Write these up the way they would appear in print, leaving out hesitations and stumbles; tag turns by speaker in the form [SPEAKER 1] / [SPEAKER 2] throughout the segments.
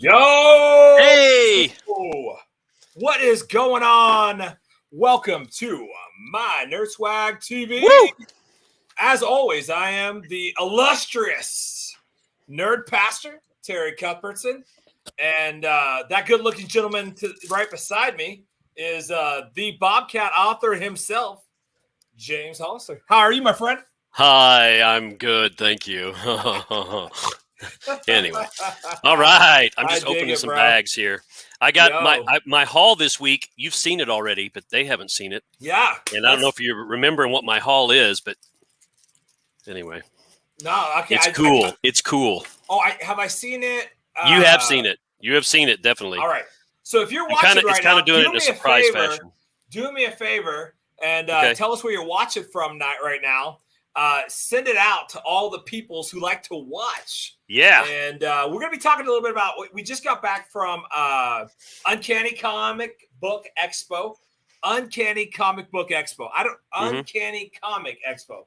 [SPEAKER 1] Yo!
[SPEAKER 2] Hey!
[SPEAKER 1] What is going on? Welcome to My Nerd Swag TV.
[SPEAKER 2] Woo!
[SPEAKER 1] As always, I am the illustrious nerd pastor, Terry Cuthbertson. And that good-looking gentleman right beside me is the Bobcat author himself, James Hollister. How are you, my friend?
[SPEAKER 2] Hi, I'm good, thank you. Anyway, all right. I'm just opening some bags here. I got my haul this week. You've seen it already, but they haven't seen it.
[SPEAKER 1] Yeah.
[SPEAKER 2] And I don't know if you're remembering what my haul is, but anyway.
[SPEAKER 1] No, okay.
[SPEAKER 2] It's cool. It's cool.
[SPEAKER 1] Oh, have I seen it?
[SPEAKER 2] You have seen it. You have seen it, definitely.
[SPEAKER 1] All right. So if you're watching right now,
[SPEAKER 2] doing it in a surprise fashion.
[SPEAKER 1] Do me a favor and tell us where you're watching from right now. Send it out to all the peoples who like to watch.
[SPEAKER 2] Yeah.
[SPEAKER 1] And we're going to be talking a little bit about we just got back from Uncanny Comic Book Expo. Uncanny Comic Book Expo. Uncanny Comic Expo.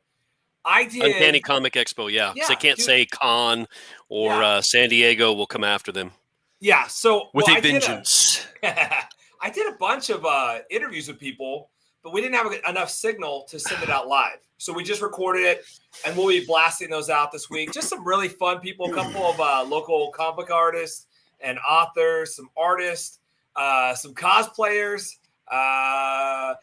[SPEAKER 1] I did.
[SPEAKER 2] Uncanny Comic Expo, yeah. They can't say con or San Diego will come after them.
[SPEAKER 1] Yeah. So
[SPEAKER 2] with a vengeance.
[SPEAKER 1] I did a bunch of interviews with people, but we didn't have enough signal to send it out live. So we just recorded it, and we'll be blasting those out this week. Just some really fun people, a couple of local comic book artists and authors, some artists, some cosplayers. I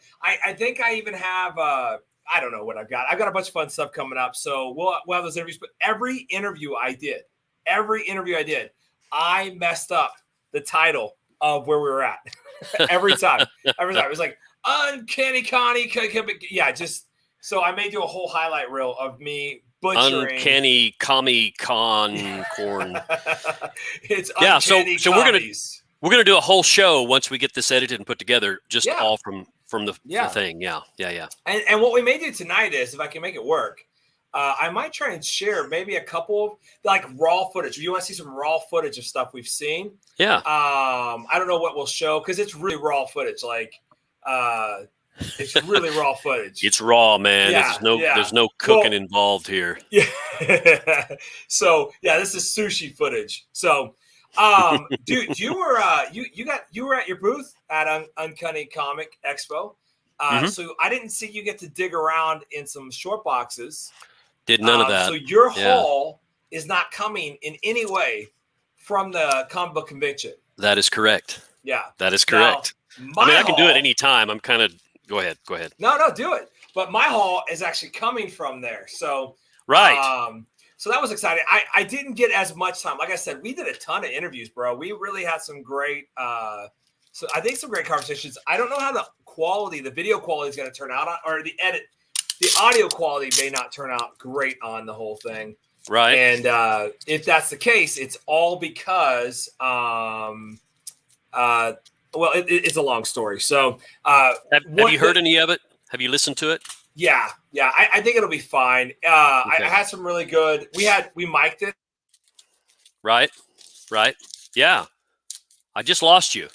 [SPEAKER 1] think I even have, I don't know what I've got. I've got a bunch of fun stuff coming up. So we'll have those interviews. But every interview I did, I messed up the title of where we were at. Every time. It was like, Uncanny Connie. Yeah, just... So I may do a whole highlight reel of me butchering
[SPEAKER 2] Uncanny Con corn.
[SPEAKER 1] It's
[SPEAKER 2] uncanny. So we're gonna do a whole show once we get this edited and put together, just all from the thing. Yeah.
[SPEAKER 1] And what we may do tonight is, if I can make it work, I might try and share maybe a couple of like raw footage. If you want to see some raw footage of stuff we've seen, I don't know what we'll show because it's really raw footage. Like it's really raw footage.
[SPEAKER 2] It's raw, man.
[SPEAKER 1] Yeah,
[SPEAKER 2] there's no cooking involved here.
[SPEAKER 1] Yeah. So this is sushi footage. So, dude, you were at your booth at Uncanny Comic Expo. So I didn't see you get to dig around in some short boxes.
[SPEAKER 2] Did none of that.
[SPEAKER 1] So your haul is not coming in any way from the comic book convention.
[SPEAKER 2] That is correct.
[SPEAKER 1] Yeah,
[SPEAKER 2] that is correct.
[SPEAKER 1] Now, I
[SPEAKER 2] can do it anytime. I'm kind of. Go ahead.
[SPEAKER 1] No, do it. But my haul is actually coming from there. So so that was exciting. I didn't get as much time. Like I said, we did a ton of interviews, bro. We really had some great so I think some great conversations. I don't know how the video quality is going to turn out or the audio quality may not turn out great on the whole thing.
[SPEAKER 2] Right.
[SPEAKER 1] And if that's the case, it's all because it's a long story. So,
[SPEAKER 2] have you heard any of it? Have you listened to it?
[SPEAKER 1] Yeah. I think it'll be fine. I had some really good. We mic'd it.
[SPEAKER 2] Right. Yeah. I just lost you.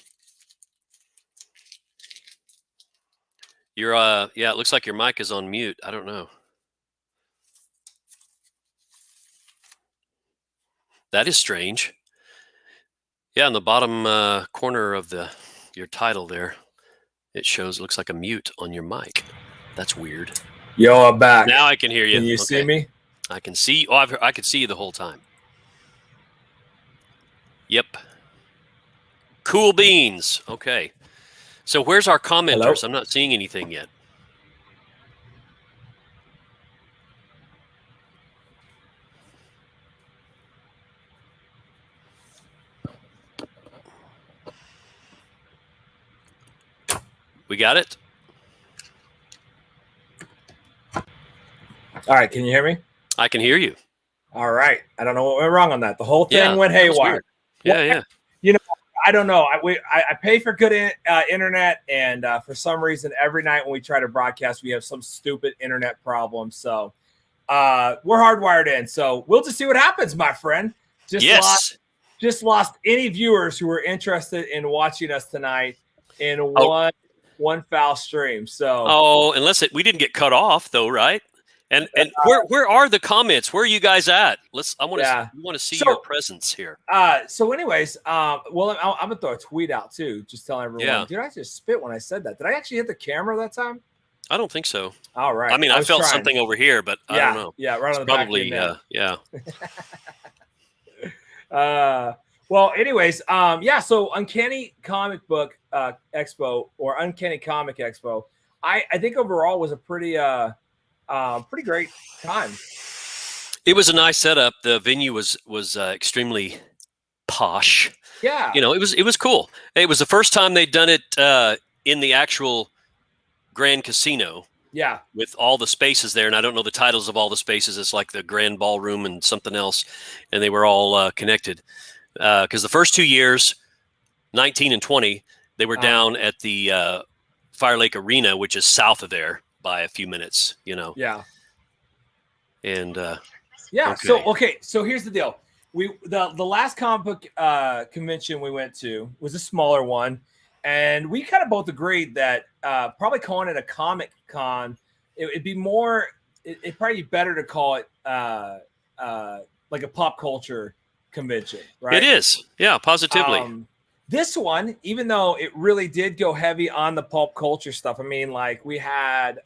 [SPEAKER 2] You're it looks like your mic is on mute. I don't know. That is strange. Yeah, in the bottom corner of your title there, it looks like a mute on your mic. That's weird.
[SPEAKER 1] Yo, I'm back.
[SPEAKER 2] Now I can hear you.
[SPEAKER 1] Can you see me?
[SPEAKER 2] I can see. Oh, I could see you the whole time. Yep. Cool beans. Okay. So where's our commenters? Hello? I'm not seeing anything yet. We got it?
[SPEAKER 1] All right. Can you hear me?
[SPEAKER 2] I can hear you.
[SPEAKER 1] All right. I don't know what went wrong on that. The whole thing went haywire.
[SPEAKER 2] Yeah.
[SPEAKER 1] You know, I don't know. I pay for good internet, and for some reason, every night when we try to broadcast, we have some stupid internet problem. So we're hardwired in. So we'll just see what happens, my friend. Just lost any viewers who were interested in watching us tonight in one foul stream. So
[SPEAKER 2] unless we didn't get cut off though, right? And where are the comments? Where are you guys at? I want to see your presence here.
[SPEAKER 1] So anyways, well, I'm gonna throw a tweet out too, just telling everyone.
[SPEAKER 2] Yeah.
[SPEAKER 1] Did I just spit when I said that? Did I actually hit the camera that time?
[SPEAKER 2] I don't think so.
[SPEAKER 1] All right.
[SPEAKER 2] I mean, I felt something over here, but I don't know.
[SPEAKER 1] Yeah, right on the
[SPEAKER 2] probably,
[SPEAKER 1] back.
[SPEAKER 2] Yeah.
[SPEAKER 1] Well, anyways, so Uncanny Comic Book Expo or Uncanny Comic Expo, I think overall was a pretty great time.
[SPEAKER 2] It was a nice setup. The venue was extremely posh.
[SPEAKER 1] Yeah.
[SPEAKER 2] It was cool. It was the first time they'd done it in the actual Grand Casino.
[SPEAKER 1] Yeah.
[SPEAKER 2] With all the spaces there, and I don't know the titles of all the spaces. It's like the Grand Ballroom and something else, and they were all connected. Because the first 2 years, 19 and 20, they were down at the Fire Lake Arena, which is south of there by a few minutes.
[SPEAKER 1] Yeah.
[SPEAKER 2] And
[SPEAKER 1] Okay. So here's the deal. The last comic book convention we went to was a smaller one, and we kind of both agreed that probably calling it a Comic Con, it'd be more. It'd probably be better to call it like a pop culture convention, right?
[SPEAKER 2] It is, yeah, positively.
[SPEAKER 1] This one, even though it really did go heavy on the pop culture stuff, I mean, like we had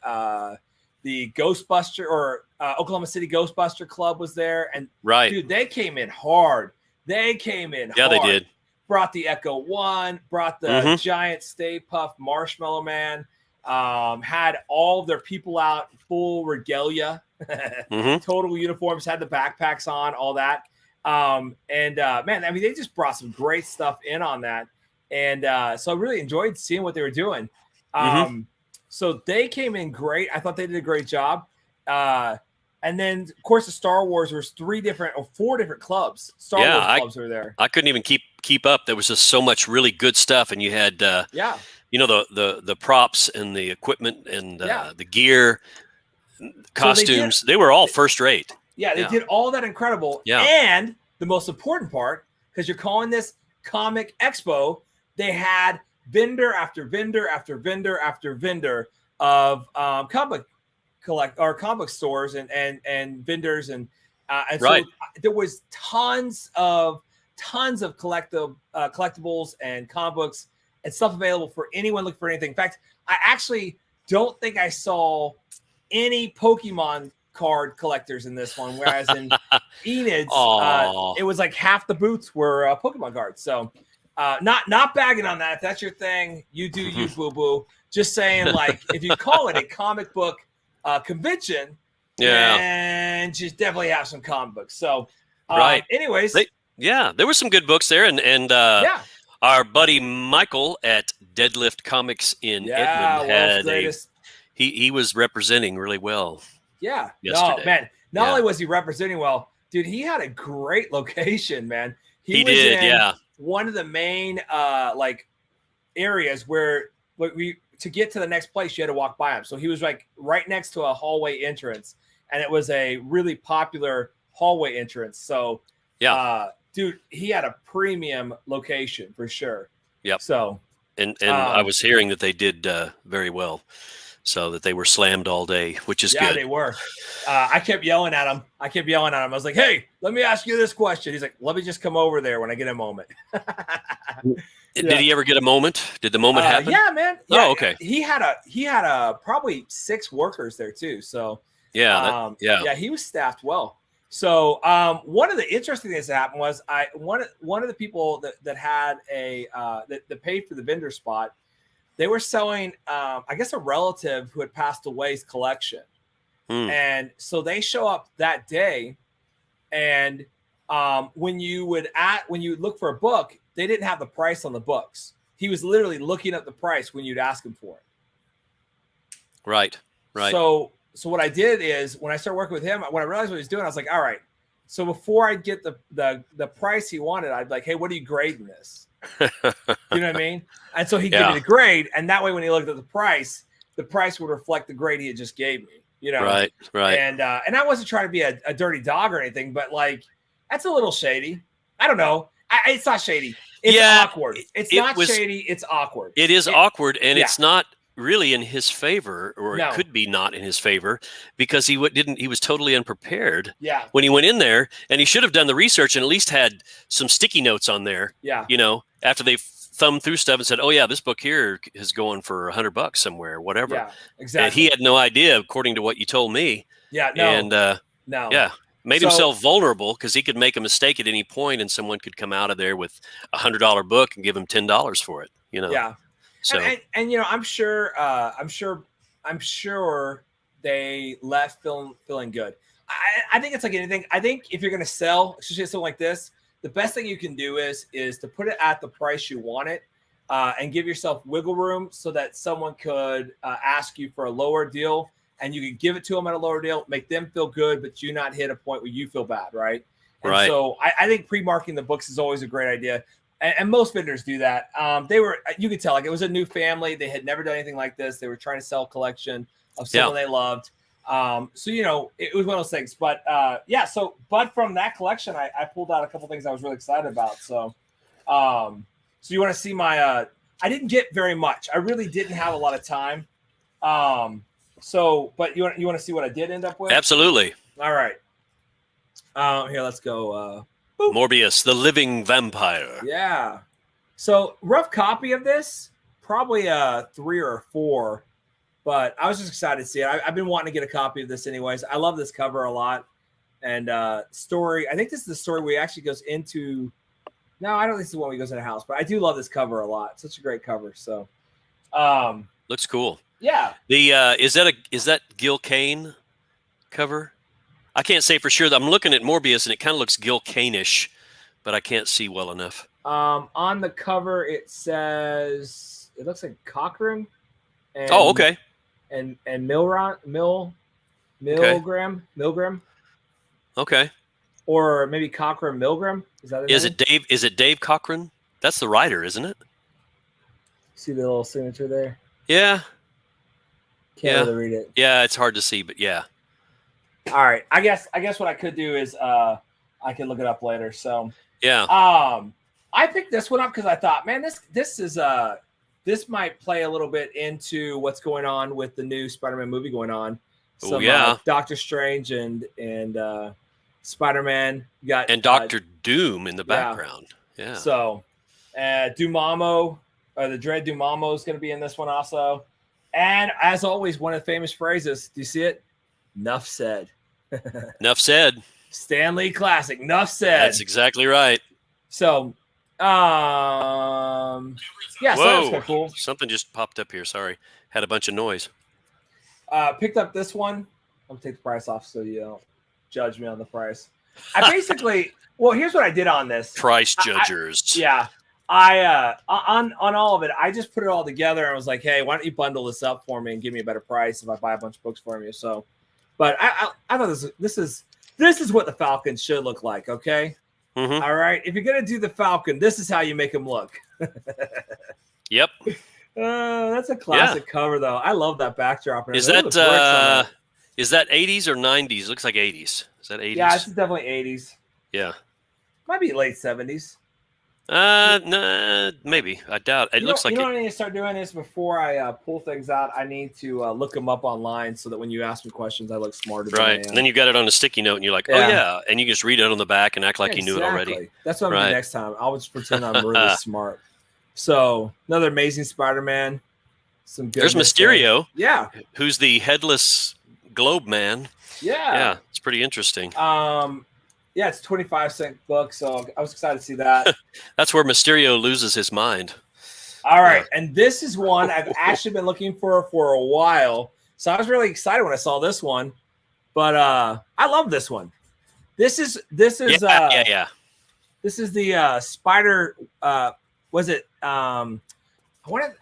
[SPEAKER 1] the Ghostbuster or Oklahoma City Ghostbuster Club was there, and dude, they came in hard. Yeah,
[SPEAKER 2] they did.
[SPEAKER 1] Brought the Echo One, brought the giant Stay Puft Marshmallow Man, had all of their people out full regalia, total uniforms, had the backpacks on, all that. Man, I mean, they just brought some great stuff in on that. And so I really enjoyed seeing what they were doing. So they came in great. I thought they did a great job. And then, of course, the Star Wars, there was 4 different clubs. Star Wars clubs were there.
[SPEAKER 2] I couldn't even keep up. There was just so much really good stuff. And you had, the props and the equipment and the gear, costumes. So they were all first rate.
[SPEAKER 1] Yeah, they did all that incredible.
[SPEAKER 2] Yeah.
[SPEAKER 1] And the most important part, because you're calling this Comic Expo, they had vendor after vendor after vendor after vendor of comic stores and vendors and so there was tons of collectibles and comic books and stuff available for anyone looking for anything. In fact, I actually don't think I saw any Pokemon card collectors in this one, whereas in Enid's it was like half the booths were Pokemon cards. So not bagging on that. If that's your thing, you do you, boo-boo. Just saying, like, if you call it a comic book convention, and just definitely have some comic books. So anyways,
[SPEAKER 2] there were some good books there, and our buddy Michael at Deadlift Comics in Edmond had he was representing really well.
[SPEAKER 1] Yeah.
[SPEAKER 2] Yesterday.
[SPEAKER 1] No, man. Not only was he representing well, dude, he had a great location, man. He was
[SPEAKER 2] did,
[SPEAKER 1] in one of the main like areas where to get to the next place you had to walk by him. So he was like right next to a hallway entrance, and it was a really popular hallway entrance. So dude, he had a premium location for sure.
[SPEAKER 2] Yep.
[SPEAKER 1] So
[SPEAKER 2] and I was hearing that they did very well. So that they were slammed all day, which is good.
[SPEAKER 1] Yeah, they were. I kept yelling at him. I was like, hey, let me ask you this question. He's like, let me just come over there when I get a moment.
[SPEAKER 2] Did he ever get a moment? Did the moment happen?
[SPEAKER 1] Yeah, man. Yeah,
[SPEAKER 2] oh, okay.
[SPEAKER 1] He had probably 6 workers there too. So he was staffed well. So one of the interesting things that happened was one of the people that had that paid for the vendor spot, they were selling, I guess, a relative who had passed away's collection. And so they show up that day. And when you would look for a book, they didn't have the price on the books. He was literally looking up the price when you'd ask him for it.
[SPEAKER 2] Right.
[SPEAKER 1] So what I did is when I started working with him, when I realized what he was doing, I was like, all right. So before I get the price he wanted, I'd be like, hey, what are you grading this? You know what I mean? And so he gave me the grade, and that way when he looked at the price would reflect the grade he had just gave me. You know,
[SPEAKER 2] right.
[SPEAKER 1] And I wasn't trying to be a dirty dog or anything, but like that's a little shady. I don't know. It's not shady. It's awkward. It's not shady. It's awkward.
[SPEAKER 2] It is awkward, and it's not really in his favor, or
[SPEAKER 1] No.
[SPEAKER 2] it could be not in his favor, because he didn't. He was totally unprepared.
[SPEAKER 1] Yeah.
[SPEAKER 2] When he went in there, and he should have done the research and at least had some sticky notes on there.
[SPEAKER 1] Yeah.
[SPEAKER 2] You know, after they thumbed through stuff and said, "Oh yeah, this book here is going for $100 somewhere, or whatever."
[SPEAKER 1] Yeah. Exactly.
[SPEAKER 2] And he had no idea, according to what you told me.
[SPEAKER 1] Yeah. No.
[SPEAKER 2] And
[SPEAKER 1] no.
[SPEAKER 2] yeah, made himself vulnerable because he could make a mistake at any point, and someone could come out of there with $100 book and give him $10 for it. You know.
[SPEAKER 1] Yeah.
[SPEAKER 2] So
[SPEAKER 1] and you know, I'm sure they left feeling good. I think it's like anything. I think if you're going to sell, especially something like this, the best thing you can do is to put it at the price you want it, and give yourself wiggle room so that someone could ask you for a lower deal, and you could give it to them at a lower deal, make them feel good, but you not hit a point where you feel bad, right? And
[SPEAKER 2] right.
[SPEAKER 1] So I think pre-marketing the books is always a great idea. And most vendors do that. You could tell, like, it was a new family. They had never done anything like this. They were trying to sell a collection of someone they loved. So, you know, it was one of those things. But but from that collection, I pulled out a couple things I was really excited about. So, so you want to see my, I didn't get very much. I really didn't have a lot of time. But you want to see what I did end up with?
[SPEAKER 2] Absolutely.
[SPEAKER 1] All right. Here, let's go.
[SPEAKER 2] Morbius, the living vampire.
[SPEAKER 1] Yeah. So rough copy of this, probably 3 or 4, but I was just excited to see it. I've been wanting to get a copy of this anyways. I love this cover a lot. And story, I think this is the story where he actually goes into, no, I don't think this is the one where he goes in a house, but I do love this cover a lot. Such a great cover. So
[SPEAKER 2] looks cool.
[SPEAKER 1] Yeah.
[SPEAKER 2] The is that Gil Kane cover? I can't say for sure. I'm looking at Morbius and it kind of looks Gil Kane-ish, but I can't see well enough.
[SPEAKER 1] On the cover it says, it looks like Cochran. And,
[SPEAKER 2] okay.
[SPEAKER 1] And Milgram.
[SPEAKER 2] Okay.
[SPEAKER 1] Or maybe Cochran Milgram. Is that
[SPEAKER 2] Dave? Is it Dave Cochran? That's the writer, isn't it?
[SPEAKER 1] See the little signature there?
[SPEAKER 2] Yeah.
[SPEAKER 1] Can't really read it.
[SPEAKER 2] Yeah, it's hard to see, but yeah.
[SPEAKER 1] All right. I guess what I could do is I can look it up later. So
[SPEAKER 2] yeah.
[SPEAKER 1] I picked this one up because I thought, man, this might play a little bit into what's going on with the new Spider-Man movie going on. Doctor Strange and Spider-Man. You got
[SPEAKER 2] Doctor Doom in the background. Yeah.
[SPEAKER 1] So Dumamo, the Dread Dumamo is going to be in this one also. And as always, one of the famous phrases. Do you see it? Nuff said.
[SPEAKER 2] Nuff said.
[SPEAKER 1] Stan Lee classic. Nuff said.
[SPEAKER 2] That's exactly right.
[SPEAKER 1] So,
[SPEAKER 2] Whoa.
[SPEAKER 1] So that's kind of cool.
[SPEAKER 2] Something just popped up here. Sorry. Had a bunch of noise.
[SPEAKER 1] Picked up this one. I'm going to take the price off so you don't judge me on the price. I basically, here's what I did on this.
[SPEAKER 2] Price judgers.
[SPEAKER 1] On all of it, I just put it all together and was like, hey, why don't you bundle this up for me and give me a better price if I buy a bunch of books for you? So, but I thought this is what the Falcon should look like. Okay.
[SPEAKER 2] Mm-hmm.
[SPEAKER 1] All right. If you're going to do the Falcon, this is how you make him look.
[SPEAKER 2] Yep.
[SPEAKER 1] That's a classic cover though. I love that backdrop.
[SPEAKER 2] Is that 80s or 90s? Looks like 80s. Is that 80s?
[SPEAKER 1] Yeah, it's definitely 80s.
[SPEAKER 2] Yeah.
[SPEAKER 1] Might be late 70s.
[SPEAKER 2] Nah, maybe. I doubt. It looks like
[SPEAKER 1] what I need to start doing is before I pull things out, I need to look them up online so that when you ask me questions, I look smarter.
[SPEAKER 2] Right. And then you got it on a sticky note and you're like, oh yeah. And you can just read it on the back and act like you knew it already.
[SPEAKER 1] That's what I'm going to do next time. I'll just pretend I'm really smart. So another Amazing Spider-Man.
[SPEAKER 2] There's Mysterio.
[SPEAKER 1] Yeah.
[SPEAKER 2] Who's the headless globe man.
[SPEAKER 1] Yeah.
[SPEAKER 2] Yeah. It's pretty interesting.
[SPEAKER 1] Yeah, it's a 25-cent book, so I was excited to see that.
[SPEAKER 2] That's where Mysterio loses his mind.
[SPEAKER 1] All right, and this is one I've actually been looking for a while, so I was really excited when I saw this one. But I love this one. This is This is the Spider. Was it? I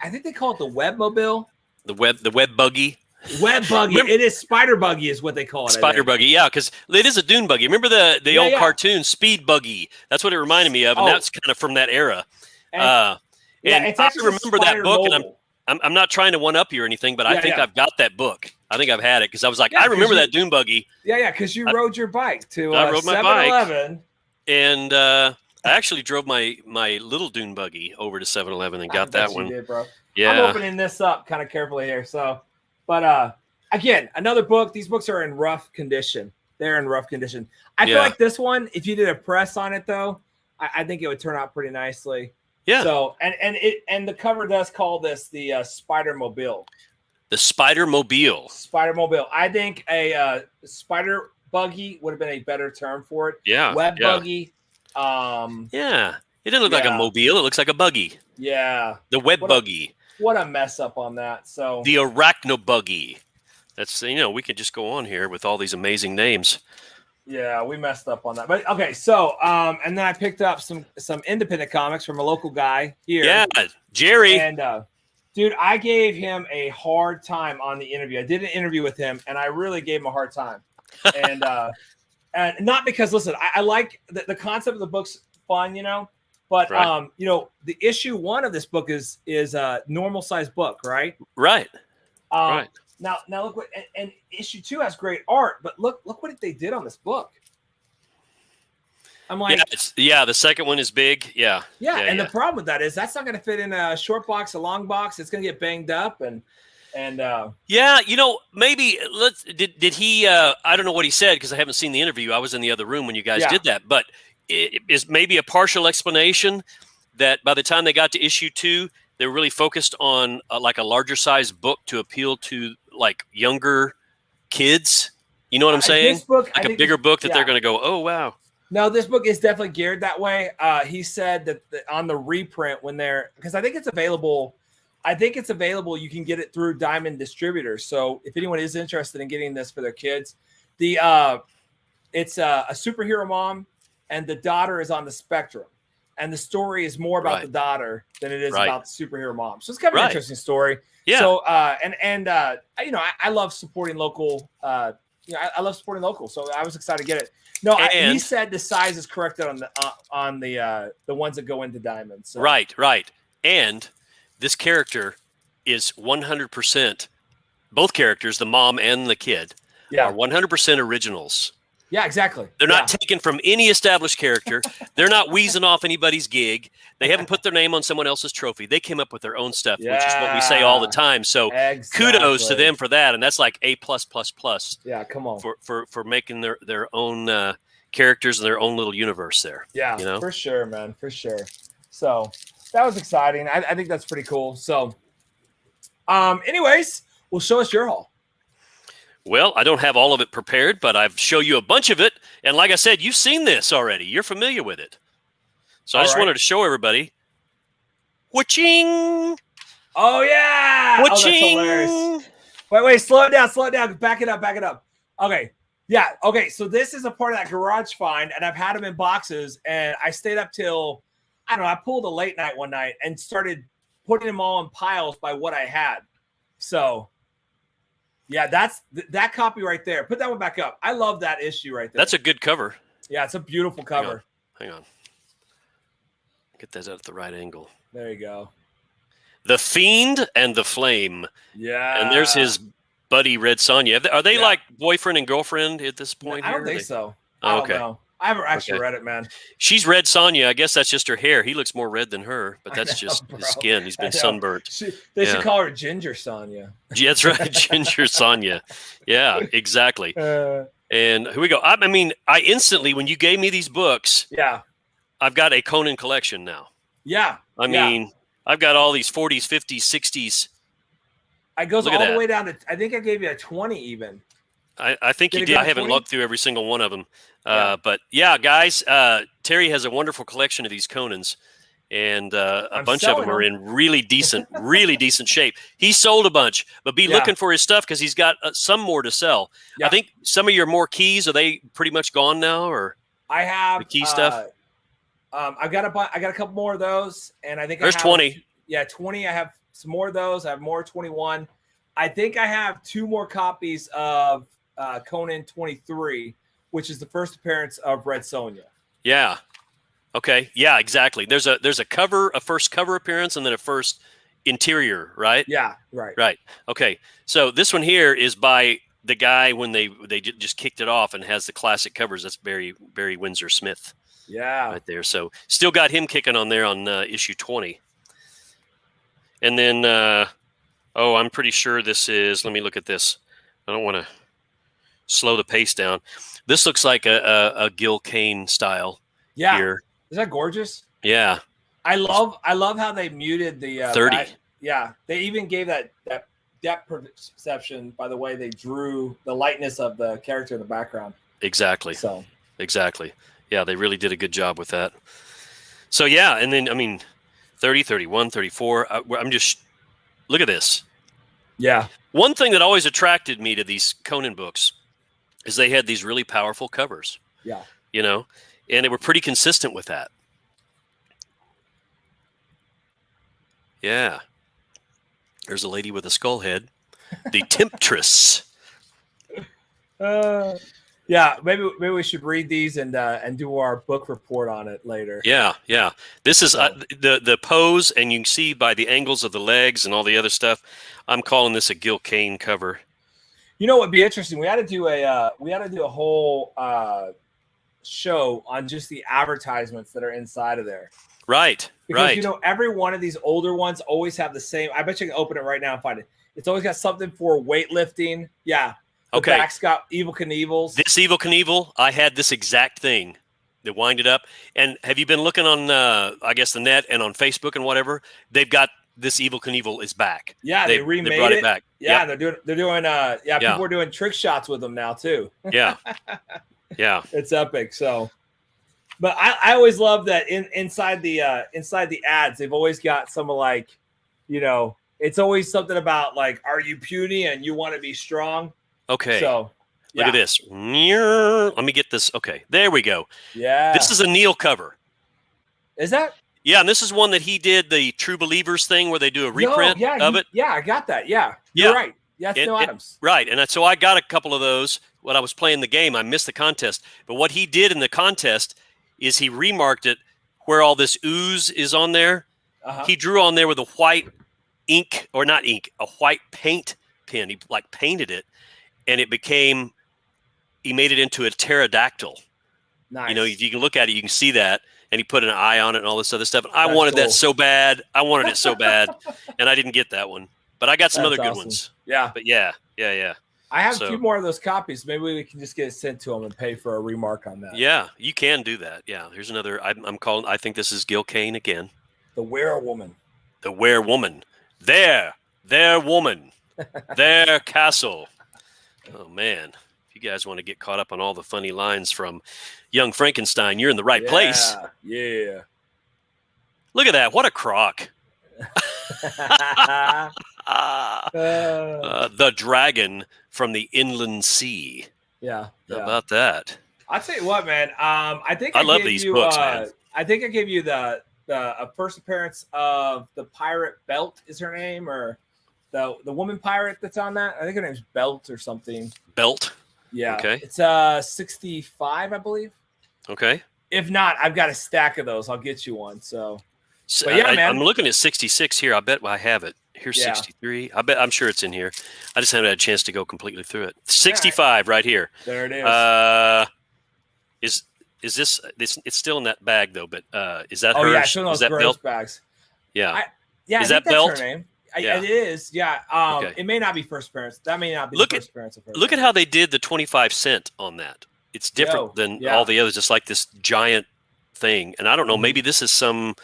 [SPEAKER 1] think they call it the Webmobile.
[SPEAKER 2] The web buggy.
[SPEAKER 1] Web buggy. It is Spider Buggy is what they call it.
[SPEAKER 2] Spider Buggy, yeah, because it is a dune buggy. Remember the old cartoon Speed Buggy? That's what it reminded me of, and that's kind of from that era. And I remember that book,
[SPEAKER 1] Mobile.
[SPEAKER 2] and I'm not trying to one up you or anything, but I think I've got that book. I think I've had it because I was like, I remember that dune buggy.
[SPEAKER 1] Yeah, because you rode your bike to
[SPEAKER 2] I rode my
[SPEAKER 1] 7-Eleven.
[SPEAKER 2] bike, and I actually drove my little dune buggy over to 7-Eleven and got that one.
[SPEAKER 1] You did, bro.
[SPEAKER 2] Yeah.
[SPEAKER 1] opening this up kind of carefully here. So, but again, another book. These books are in rough condition. They're in rough condition. I feel like this one, if you did a press on it though, I think it would turn out pretty nicely.
[SPEAKER 2] Yeah.
[SPEAKER 1] So and the cover does call this the Spider-Mobile.
[SPEAKER 2] The Spider-Mobile.
[SPEAKER 1] Spider-Mobile. I think a spider buggy would have been a better term for it.
[SPEAKER 2] Yeah.
[SPEAKER 1] Web buggy.
[SPEAKER 2] Yeah. It didn't look like a mobile. It looks like a buggy.
[SPEAKER 1] Yeah.
[SPEAKER 2] The web buggy.
[SPEAKER 1] What a mess up on that. So
[SPEAKER 2] the arachnobuggy. That's, we could just go on here with all these amazing names.
[SPEAKER 1] Yeah, we messed up on that. But okay, so and then I picked up some independent comics from a local guy here.
[SPEAKER 2] Yeah, Jerry.
[SPEAKER 1] And dude, I gave him a hard time on the interview. I did an interview with him, and I really gave him a hard time. And not because, listen, I like the concept of the book's fun, but
[SPEAKER 2] right.
[SPEAKER 1] The issue 1 of this book is a normal size book, right?
[SPEAKER 2] Right. Right.
[SPEAKER 1] Now look what, and issue 2 has great art, but look what they did on this book. I'm like,
[SPEAKER 2] the second one is big. Yeah.
[SPEAKER 1] And the problem with that is that's not going to fit in a short box, a long box. It's going to get banged up and
[SPEAKER 2] maybe did he? I don't know what he said because I haven't seen the interview. I was in the other room when you guys did that, but it is maybe a partial explanation that by the time they got to issue 2, they were really focused on like a larger size book to appeal to like younger kids. You know what I'm saying?
[SPEAKER 1] This book,
[SPEAKER 2] like a bigger book that they're going to go, oh, wow.
[SPEAKER 1] No, this book is definitely geared that way. He said that on the reprint because I think it's available. You can get it through Diamond Distributors. So if anyone is interested in getting this for their kids, it's a superhero mom and the daughter is on the spectrum. And the story is more about the daughter than it is about the superhero mom. So it's kind of an interesting story.
[SPEAKER 2] Yeah.
[SPEAKER 1] So I love supporting local. I love supporting local. So I was excited to get it. No, he said the size is corrected on the ones that go into Diamond. So.
[SPEAKER 2] Right. And this character is 100%. Both characters, the mom and the kid, are 100% originals.
[SPEAKER 1] Yeah, exactly.
[SPEAKER 2] They're not taken from any established character. They're not wheezing off anybody's gig. They haven't put their name on someone else's trophy. They came up with their own stuff, which is what we say all the time. So kudos to them for that. And that's like A+++.
[SPEAKER 1] Yeah, come on.
[SPEAKER 2] For making their own characters and their own little universe there.
[SPEAKER 1] Yeah, for sure, man. For sure. So that was exciting. I think that's pretty cool. So anyways, well, show us your haul.
[SPEAKER 2] Well, I don't have all of it prepared, but I've shown you a bunch of it. And like I said, you've seen this already. You're familiar with it. So I just wanted to show everybody. Wha-ching!
[SPEAKER 1] Oh, yeah!
[SPEAKER 2] Wha-ching!
[SPEAKER 1] Oh, that's hilarious. Wait, slow it down. Back it up. Okay. Yeah, okay, so this is a part of that garage find, and I've had them in boxes, and I stayed up till, I don't know, I pulled a late night one night and started putting them all in piles by what I had. So... yeah, that's that copy right there. Put that one back up. I love that issue right there.
[SPEAKER 2] That's a good cover.
[SPEAKER 1] Yeah, it's a beautiful cover.
[SPEAKER 2] Hang on. Get that out at the right angle.
[SPEAKER 1] There you go.
[SPEAKER 2] The Fiend and the Flame.
[SPEAKER 1] Yeah.
[SPEAKER 2] And there's his buddy Red Sonja. Are they like boyfriend and girlfriend at this point?
[SPEAKER 1] I don't think so.
[SPEAKER 2] Oh,
[SPEAKER 1] I don't know. I haven't actually read it, man.
[SPEAKER 2] She's Red Sonja. I guess that's just her hair. He looks more red than her, but that's just his skin. He's been sunburnt.
[SPEAKER 1] They should call her Ginger Sonja.
[SPEAKER 2] Yeah, that's right. Ginger Sonja. Yeah, exactly. And here we go. I mean, I instantly, when you gave me these books, I've got a Conan collection now.
[SPEAKER 1] Yeah.
[SPEAKER 2] I mean, I've got all these 40s, 50s, 60s.
[SPEAKER 1] It goes all the way down to, I think I gave you a 20 even.
[SPEAKER 2] I think you did. I haven't looked through every single one of them. But yeah, guys, Terry has a wonderful collection of these Conans, and a bunch of them are in really decent shape. He sold a bunch, but be looking for his stuff because he's got some more to sell. Yeah. I think some of your more keys, are they pretty much gone now, or
[SPEAKER 1] I have
[SPEAKER 2] the key stuff?
[SPEAKER 1] I got a couple more of those, and I think
[SPEAKER 2] there's 20.
[SPEAKER 1] Yeah, 20. I have some more of those. I have more 21. I think I have 2 more copies of Conan 23, which is the first appearance of Red Sonja. Yeah.
[SPEAKER 2] Okay. Yeah, exactly. There's a first cover appearance, and then a first interior, right?
[SPEAKER 1] Yeah. Right.
[SPEAKER 2] Right. Okay. So this one here is by the guy when they just kicked it off and has the classic covers. That's Barry Windsor Smith.
[SPEAKER 1] Yeah.
[SPEAKER 2] Right there. So still got him kicking on there on issue 20. And then, I'm pretty sure this is. Let me look at this. I don't want to slow the pace down. This looks like a Gil Kane style.
[SPEAKER 1] Yeah.
[SPEAKER 2] Here.
[SPEAKER 1] Is that gorgeous?
[SPEAKER 2] Yeah.
[SPEAKER 1] I love how they muted the
[SPEAKER 2] 30.
[SPEAKER 1] Yeah, they even gave that depth perception by the way they drew the lightness of the character in the background.
[SPEAKER 2] Exactly.
[SPEAKER 1] So
[SPEAKER 2] exactly. Yeah, they really did a good job with that. So yeah, and then 30, 31, 34. I'm just look at this.
[SPEAKER 1] Yeah.
[SPEAKER 2] One thing that always attracted me to these Conan books is they had these really powerful covers.
[SPEAKER 1] Yeah.
[SPEAKER 2] And they were pretty consistent with that. Yeah. There's a lady with a skull head. The Temptress.
[SPEAKER 1] Yeah, maybe we should read these and do our book report on it later.
[SPEAKER 2] Yeah. This is the pose, and you can see by the angles of the legs and all the other stuff. I'm calling this a Gil Kane cover.
[SPEAKER 1] You know what'd be interesting? We had to do a whole show on just the advertisements that are inside of there.
[SPEAKER 2] Right.
[SPEAKER 1] Because every one of these older ones always have the same. I bet you can open it right now and find it. It's always got something for weightlifting. Yeah. The back's got Evel Knievels.
[SPEAKER 2] This Evel Knievel, I had this exact thing that wind it up. And have you been looking on, I guess, the net and on Facebook and whatever? They've got this Evel Knievel is back.
[SPEAKER 1] Yeah, they remade
[SPEAKER 2] brought it back.
[SPEAKER 1] Yeah, yep. they're doing people are doing trick shots with them now too.
[SPEAKER 2] Yeah. Yeah.
[SPEAKER 1] It's epic. So, but I always love that inside the ads, they've always got some like, it's always something about like, are you puny and you want to be strong?
[SPEAKER 2] Okay.
[SPEAKER 1] So
[SPEAKER 2] look at this. Let me get this. Okay. There we go.
[SPEAKER 1] Yeah.
[SPEAKER 2] This is a Neil cover.
[SPEAKER 1] Is that?
[SPEAKER 2] Yeah. And this is one that he did the True Believers thing where they do a reprint of it.
[SPEAKER 1] Yeah. I got that. Yeah. You're right. Yeah. It's Neil Adams.
[SPEAKER 2] Right. And so I got a couple of those when I was playing the game. I missed the contest. But what he did in the contest is he remarked it where all this ooze is on there. Uh-huh. He drew on there with a white ink, or not ink, a white paint pen. He like painted it. And he made it into a pterodactyl.
[SPEAKER 1] Nice.
[SPEAKER 2] If you can look at it, you can see that. And he put an eye on it and all this other stuff. And I wanted that so bad. I wanted it so bad. And I didn't get that one. But I got some other good ones.
[SPEAKER 1] Yeah.
[SPEAKER 2] But yeah.
[SPEAKER 1] I have a few more of those copies. Maybe we can just get it sent to them and pay for a remark on that.
[SPEAKER 2] Yeah, you can do that. Yeah. Here's another. I think this is Gil Kane again.
[SPEAKER 1] The Werewoman.
[SPEAKER 2] The Werewoman. Their woman. Their castle. Oh, man. If you guys want to get caught up on all the funny lines from Young Frankenstein, you're in the right place.
[SPEAKER 1] Yeah.
[SPEAKER 2] Look at that. What a crock. The dragon from the inland sea.
[SPEAKER 1] Yeah.
[SPEAKER 2] How about that?
[SPEAKER 1] I'll tell you what, man. I think
[SPEAKER 2] I love these books, man.
[SPEAKER 1] I think I gave you the first appearance of the pirate Belt is her name, or the woman pirate that's on that. I think her name's Belt or something.
[SPEAKER 2] Belt.
[SPEAKER 1] Yeah.
[SPEAKER 2] Okay.
[SPEAKER 1] It's 65, I believe.
[SPEAKER 2] Okay.
[SPEAKER 1] If not, I've got a stack of those. I'll get you one. So but yeah, man.
[SPEAKER 2] I'm looking at 66 here. I bet I have it. Here's 63. I'm sure it's in here. I just haven't had a chance to go completely through it. 65 right here.
[SPEAKER 1] There it
[SPEAKER 2] is. Is this? It's still in that bag though. But is that
[SPEAKER 1] her?
[SPEAKER 2] Oh
[SPEAKER 1] yeah, it's in those gross Belt bags.
[SPEAKER 2] Yeah.
[SPEAKER 1] Is
[SPEAKER 2] that
[SPEAKER 1] that's
[SPEAKER 2] Belt?
[SPEAKER 1] Her name.
[SPEAKER 2] Yeah.
[SPEAKER 1] It is. Yeah.
[SPEAKER 2] Okay.
[SPEAKER 1] It may not be first appearance. That may not be the first appearance of her.
[SPEAKER 2] Look at how they did the 25 cent on that. It's different than all the others. It's like this giant thing, and I don't know. Maybe this is some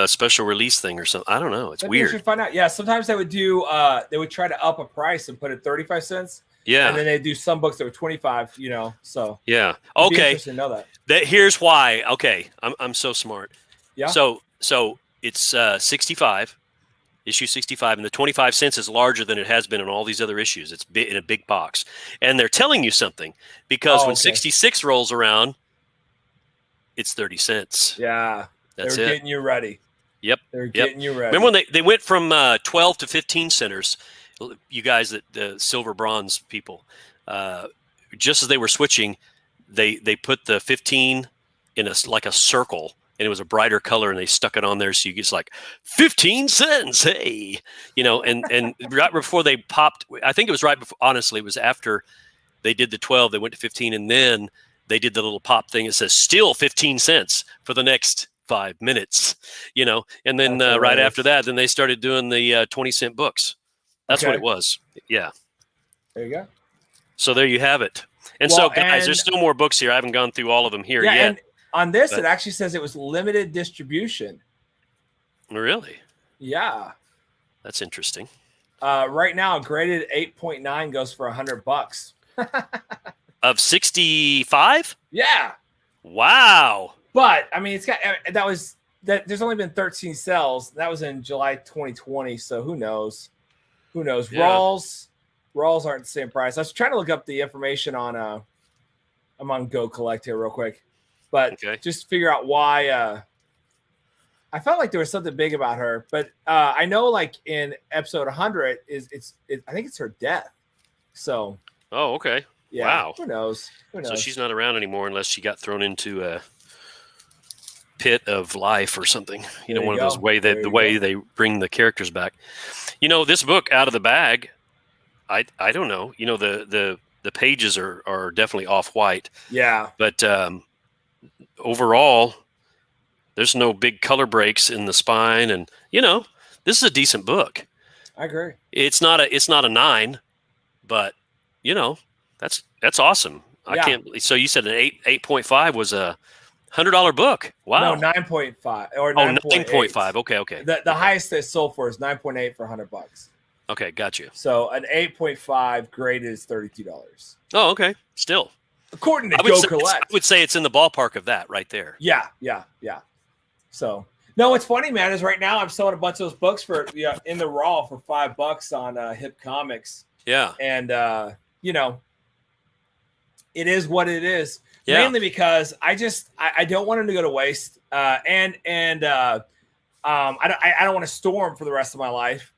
[SPEAKER 2] special release thing or something. I don't know. It's weird.
[SPEAKER 1] You should find out. Yeah, sometimes they would do. They would try to up a price and put it 35 cents.
[SPEAKER 2] Yeah,
[SPEAKER 1] and then they do some books that were 25. So
[SPEAKER 2] yeah. Okay.
[SPEAKER 1] Interesting to know that.
[SPEAKER 2] Here's why. Okay, I'm so smart.
[SPEAKER 1] Yeah.
[SPEAKER 2] So it's 65. Issue 65, and the 25 cents is larger than it has been in all these other issues. It's in a big box. And they're telling you something because when 66 rolls around, it's 30 cents.
[SPEAKER 1] Yeah.
[SPEAKER 2] That's
[SPEAKER 1] They're getting you ready.
[SPEAKER 2] Yep.
[SPEAKER 1] They're getting you ready.
[SPEAKER 2] Remember when they went from 12 to 15 centers, you guys, the silver bronze people, just as they were switching, they put the 15 in like a circle. And it was a brighter color, and they stuck it on there, so you get like 15 cents, hey, and right before they popped, I think it was right before. Honestly, it was after they did the 12, they went to 15, and then they did the little pop thing. It says still 15 cents for the next 5 minutes, and then
[SPEAKER 1] That's
[SPEAKER 2] right
[SPEAKER 1] hilarious.
[SPEAKER 2] after that, then they started doing the 20-cent books. That's what it was. Yeah.
[SPEAKER 1] There you go.
[SPEAKER 2] So there you have it. And
[SPEAKER 1] Well,
[SPEAKER 2] so, guys, there's still more books here. I haven't gone through all of them here yet.
[SPEAKER 1] And on this, it actually says it was limited distribution.
[SPEAKER 2] Really?
[SPEAKER 1] Yeah.
[SPEAKER 2] That's interesting.
[SPEAKER 1] Right now, graded 8.9 goes for $100.
[SPEAKER 2] Of 65?
[SPEAKER 1] Yeah.
[SPEAKER 2] Wow.
[SPEAKER 1] But I mean, there's only been 13 sales. That was in July 2020. So who knows? Who knows?
[SPEAKER 2] Yeah.
[SPEAKER 1] Rawls aren't the same price. I was trying to look up the information on I'm on Go Collect here real quick, but just figure out why. I felt like there was something big about her, but I know like in episode 100 I think it's her death. So.
[SPEAKER 2] Oh, okay.
[SPEAKER 1] Yeah.
[SPEAKER 2] Wow.
[SPEAKER 1] Who knows?
[SPEAKER 2] So she's not around anymore unless she got thrown into a pit of life or something. One of those way they bring the characters back. This book Out of the Bag. I don't know. The pages are definitely off-white.
[SPEAKER 1] Yeah.
[SPEAKER 2] But overall, there's no big color breaks in the spine, and this is a decent book.
[SPEAKER 1] I agree.
[SPEAKER 2] It's not a 9, but that's awesome. I can't. So you said an 8.5 was a $100 book. Wow.
[SPEAKER 1] No, 9.5 or
[SPEAKER 2] 9.5. Okay.
[SPEAKER 1] The highest they sold for is 9.8 for $100.
[SPEAKER 2] Okay, got you.
[SPEAKER 1] So an 8.5 graded is $32.
[SPEAKER 2] Oh, okay. Still,
[SPEAKER 1] according to Go Collect,
[SPEAKER 2] I would say it's in the ballpark of that right there.
[SPEAKER 1] Yeah. So no, what's funny, man, is right now I'm selling a bunch of those books for in the raw for $5 on Hip Comics.
[SPEAKER 2] Yeah,
[SPEAKER 1] and it is what it is.
[SPEAKER 2] Yeah.
[SPEAKER 1] Mainly because I don't want them to go to waste, and I don't want to store them for the rest of my life.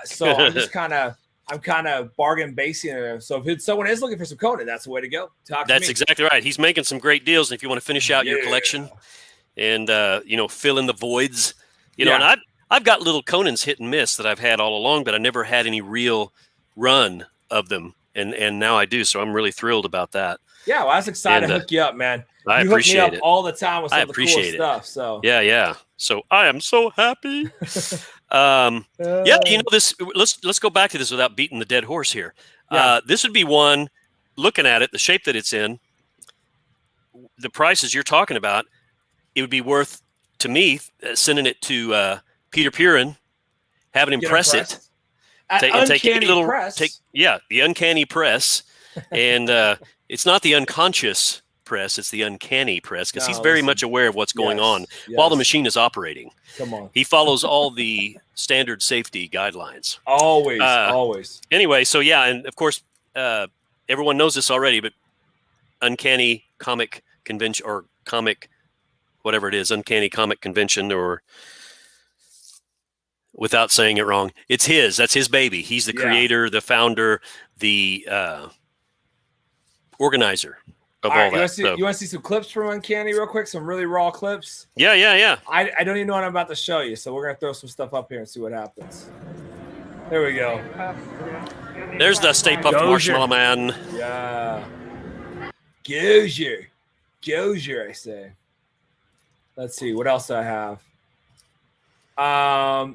[SPEAKER 1] So I'm just kind of bargain basing it. So if someone is looking for some Conan, that's the way to go.
[SPEAKER 2] That's exactly right. He's making some great deals, and if you want to finish out your collection, and fill in the voids, and I've got little Conans hit and miss that I've had all along, but I never had any real run of them, and now I do. So I'm really thrilled about that.
[SPEAKER 1] Yeah, well, I was excited to hook you up, man.
[SPEAKER 2] I
[SPEAKER 1] you
[SPEAKER 2] appreciate
[SPEAKER 1] hook me up
[SPEAKER 2] it
[SPEAKER 1] all the time with some of the cool stuff. So
[SPEAKER 2] yeah. So I am so happy. This. Let's go back to this without beating the dead horse here.
[SPEAKER 1] Yeah.
[SPEAKER 2] This would be one. Looking at it, the shape that it's in, the prices you're talking about, it would be worth to me sending it to Peter Purin, having him press it. The uncanny press, and it's not the unconscious press; it's the uncanny press because he's very much aware of what's going on while the machine is operating.
[SPEAKER 1] Come on,
[SPEAKER 2] he follows all the standard safety guidelines.
[SPEAKER 1] Always.
[SPEAKER 2] Anyway, so and of course, everyone knows this already, but Uncanny Comic Convention or comic, whatever it is, Uncanny Comic Convention or. Without saying it wrong, it's his. That's his baby. He's the creator, the founder, the organizer of all that.
[SPEAKER 1] You want to see some clips from Uncanny real quick? Some really raw clips?
[SPEAKER 2] Yeah.
[SPEAKER 1] I don't even know what I'm about to show you, so we're going to throw some stuff up here and see what happens. There we go.
[SPEAKER 2] There's the Stay Puft Marshmallow Man.
[SPEAKER 1] Yeah. Gozier, I say. Let's see. What else do I have? I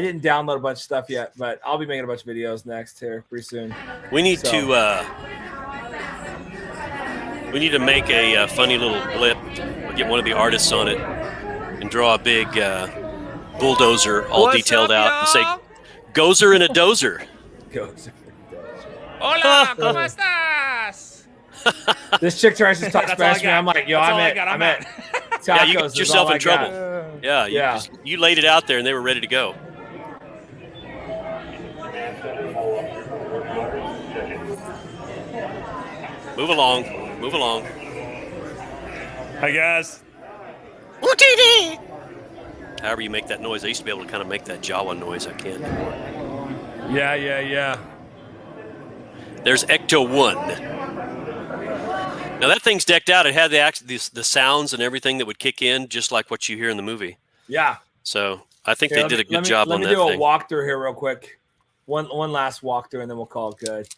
[SPEAKER 1] didn't download a bunch of stuff yet, but I'll be making a bunch of videos next here pretty soon.
[SPEAKER 2] We need to make a funny little blip, get one of the artists on it, and draw a big bulldozer all detailed out and say, "Gozer and a dozer."
[SPEAKER 1] Gozer.
[SPEAKER 3] Hola, ¿cómo estás?
[SPEAKER 1] This chick tries to talk Spanish to me. I'm like, I'm at.
[SPEAKER 2] Yeah, you got yourself in trouble. Yeah. You laid it out there, and they were ready to go. Move along.
[SPEAKER 3] Hi, guys.
[SPEAKER 2] However you make that noise. I used to be able to kind of make that Jawa noise. I can't anymore.
[SPEAKER 3] Yeah.
[SPEAKER 2] There's Ecto 1. Now that thing's decked out. It had the sounds and everything that would kick in, just like what you hear in the movie.
[SPEAKER 1] Yeah.
[SPEAKER 2] So I think they did a good job on that thing.
[SPEAKER 1] Let me do a walkthrough here real quick. One last walkthrough, and then we'll call it good.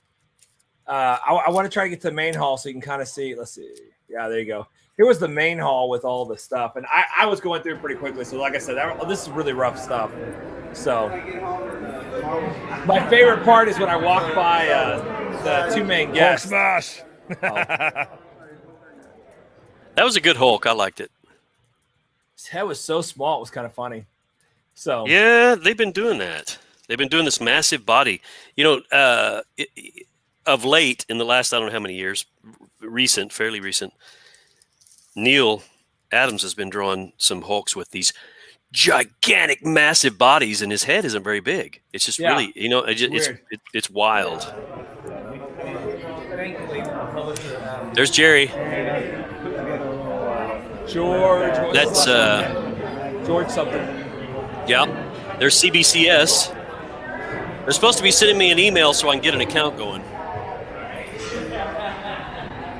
[SPEAKER 1] I want to try to get to the main hall so you can kind of see. Let's see. Yeah, Yeah, there you go. Here was the main hall with all the stuff, and I was going through it pretty quickly. So, like I said, this is really rough stuff. So, my favorite part is when I walk by the two main
[SPEAKER 3] Hulk
[SPEAKER 1] guests.
[SPEAKER 3] smash.
[SPEAKER 2] That was a good Hulk. I liked it.
[SPEAKER 1] His head was so small; it was kind of funny. So,
[SPEAKER 2] Yeah, they've been doing that. They've been doing this massive body. Of late, in the last I don't know how many years, fairly recent, Neil Adams has been drawing some Hulks with these gigantic, massive bodies, and his head isn't very big. It's just really, it's wild. There's Jerry.
[SPEAKER 1] George.
[SPEAKER 2] That's
[SPEAKER 1] George something.
[SPEAKER 2] Yeah. There's CBCS. They're supposed to be sending me an email so I can get an account going.